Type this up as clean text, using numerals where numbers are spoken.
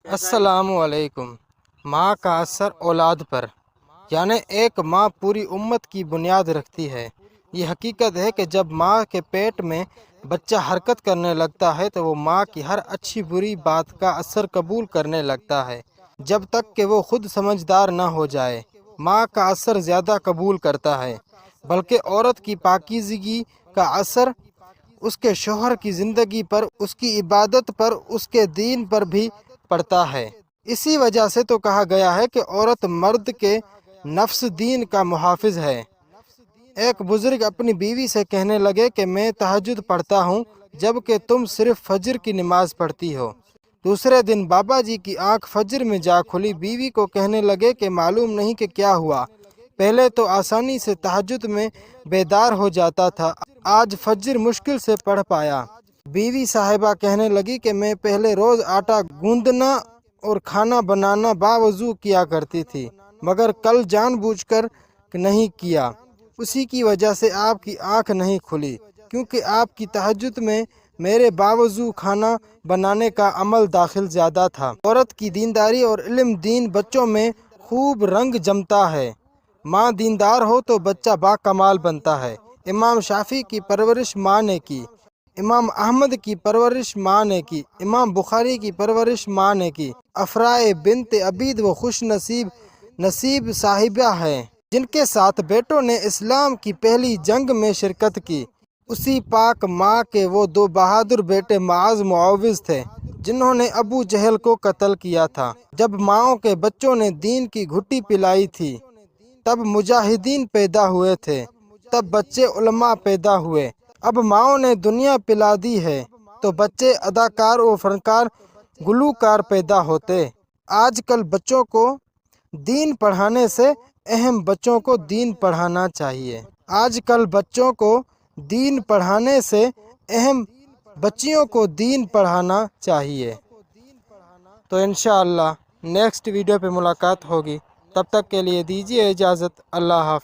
السلام علیکم۔ ماں کا اثر اولاد پر، یعنی ایک ماں پوری امت کی بنیاد رکھتی ہے۔ یہ حقیقت ہے کہ جب ماں کے پیٹ میں بچہ حرکت کرنے لگتا ہے تو وہ ماں کی ہر اچھی بری بات کا اثر قبول کرنے لگتا ہے، جب تک کہ وہ خود سمجھدار نہ ہو جائے۔ ماں کا اثر زیادہ قبول کرتا ہے، بلکہ عورت کی پاکیزگی کا اثر اس کے شوہر کی زندگی پر، اس کی عبادت پر، اس کے دین پر بھی پڑتا ہے۔ اسی وجہ سے تو کہا گیا ہے کہ عورت مرد کے نفس دین کا محافظ ہے۔ ایک بزرگ اپنی بیوی سے کہنے لگے کہ میں تہجد پڑھتا ہوں جبکہ تم صرف فجر کی نماز پڑھتی ہو۔ دوسرے دن بابا جی کی آنکھ فجر میں جا کھلی۔ بیوی کو کہنے لگے کہ معلوم نہیں کہ کیا ہوا، پہلے تو آسانی سے تہجد میں بیدار ہو جاتا تھا، آج فجر مشکل سے پڑھ پایا۔ بیوی صاحبہ کہنے لگی کہ میں پہلے روز آٹا گوندنا اور کھانا بنانا باوضو کیا کرتی تھی، مگر کل جان بوجھ کر نہیں کیا، اسی کی وجہ سے آپ کی آنکھ نہیں کھلی، کیونکہ آپ کی تہجد میں میرے باوضو کھانا بنانے کا عمل داخل زیادہ تھا۔ عورت کی دینداری اور علم دین بچوں میں خوب رنگ جمتا ہے۔ ماں دیندار ہو تو بچہ با کمال بنتا ہے۔ امام شافعی کی پرورش ماں نے کی، امام احمد کی پرورش ماں نے کی، امام بخاری کی پرورش ماں نے کی۔ افراء بنت عبید وہ خوش نصیب صاحبہ ہیں جن کے ساتھ بیٹوں نے اسلام کی پہلی جنگ میں شرکت کی۔ اسی پاک ماں کے وہ دو بہادر بیٹے معاذ معوذ تھے جنہوں نے ابو جہل کو قتل کیا تھا۔ جب ماؤں کے بچوں نے دین کی گھٹی پلائی تھی تب مجاہدین پیدا ہوئے تھے، تب بچے علماء پیدا ہوئے۔ اب ماؤں نے دنیا پلا دی ہے تو بچے اداکار و فنکار گلوکار پیدا ہوتے۔ آج کل بچوں کو دین پڑھانے سے اہم بچوں کو دین پڑھانا چاہیے۔ آج کل بچوں کو دین پڑھانے سے اہم بچیوں کو دین پڑھانا چاہیے۔ تو انشاءاللہ نیکسٹ ویڈیو پہ ملاقات ہوگی، تب تک کے لیے دیجیے اجازت۔ اللہ حافظ۔